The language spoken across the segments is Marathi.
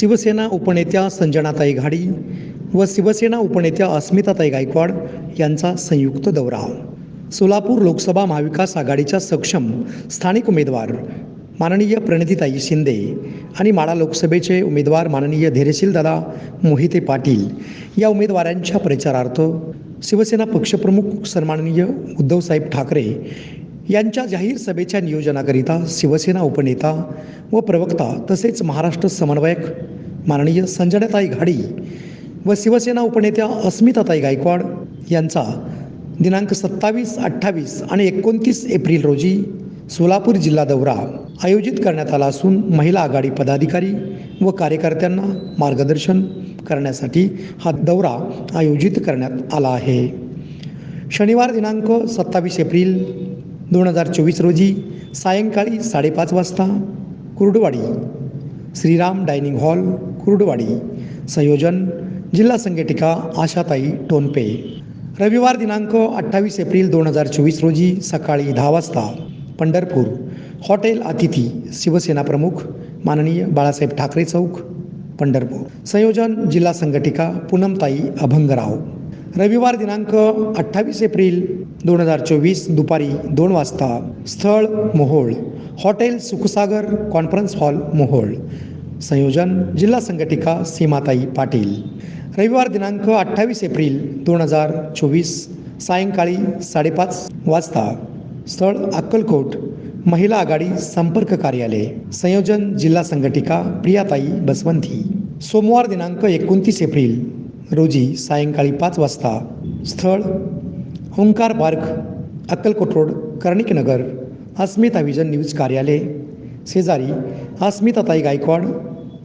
शिवसेना उपनेत्या संजनाताई घाडी व शिवसेना उपनेत्या अस्मिताताई गायकवाड यांचा संयुक्त दौरा. सोलापूर लोकसभा महाविकास आघाडीच्या सक्षम स्थानिक उमेदवार माननीय प्रणितीताई शिंदे आणि माढा लोकसभेचे उमेदवार माननीय धैर्यशील दादा मोहिते पाटील या उमेदवारांच्या प्रचारार्थ शिवसेना पक्षप्रमुख सन्माननीय उद्धवसाहेब ठाकरे यांच्या जाहीर सभेच्या नियोजनाकरिता शिवसेना उपनेता व प्रवक्ता तसेच महाराष्ट्र समन्वयक माननीय संजनाताई घाडी व शिवसेना उपनेत्या अस्मिताताई गायकवाड यांचा दिनांक 27, 28 आणि 29 एप्रिल रोजी सोलापूर जिल्हा दौरा आयोजित करण्यात आला असून महिला आघाडी पदाधिकारी व कार्यकर्त्यांना मार्गदर्शन करण्यासाठी हा दौरा आयोजित करण्यात आला आहे. शनिवार दिनांक 27 एप्रिल 2024 रोजी सायंकाळी 5:30 वाजता कुर्डुवाडी श्रीराम डायनिंग हॉल कुर्डुवाडी. संयोजन जिल्हा संघटिका आशाताई टोनपे. रविवार दिनांक 28 एप्रिल 2024 रोजी सकाळी 10 वाजता पंढरपूर हॉटेल अतिथी शिवसेना प्रमुख माननीय बाळासाहेब ठाकरे चौक पंढरपूर. संयोजन जिल्हा संघटिका पूनमताई अभंगराव. रविवार दिनांक 28 एप्रिल 2024 दुपारी 2 वाजता स्थळ Mohol hotel Sukhsagar conference hall Mohol. संयोजन जिल्हा संघटिका सीमाताई पाटील. रविवार दिनांक 28 एप्रिल 2024 सायंकाळी 5:30 वाजता स्थळ अक्कलकोट महिला आघाडी संपर्क कार्यालय. संयोजन जिल्हा संघटिका प्रियाताई बसवंती. सोमवार दिनांक 29 एप्रिल रोजी सायंकाळी 5 वाजता स्थळ ओंकार पार्क अक्कलकोट रोड कर्णिक नगर अस्मिता विजन न्यूज कार्यालय शेजारी अस्मिताताई गायकवाड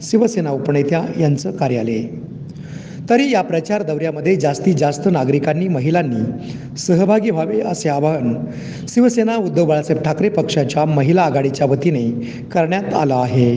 शिवसेना उपनेत्या यांचं कार्यालय. तरी या प्रचार दौऱ्यामध्ये जास्तीत जास्त नागरिकांनी महिलांनी सहभागी व्हावे असे आवाहन शिवसेना उद्धव बाळासाहेब ठाकरे पक्षाच्या महिला आघाडीच्या वतीने करण्यात आलं आहे.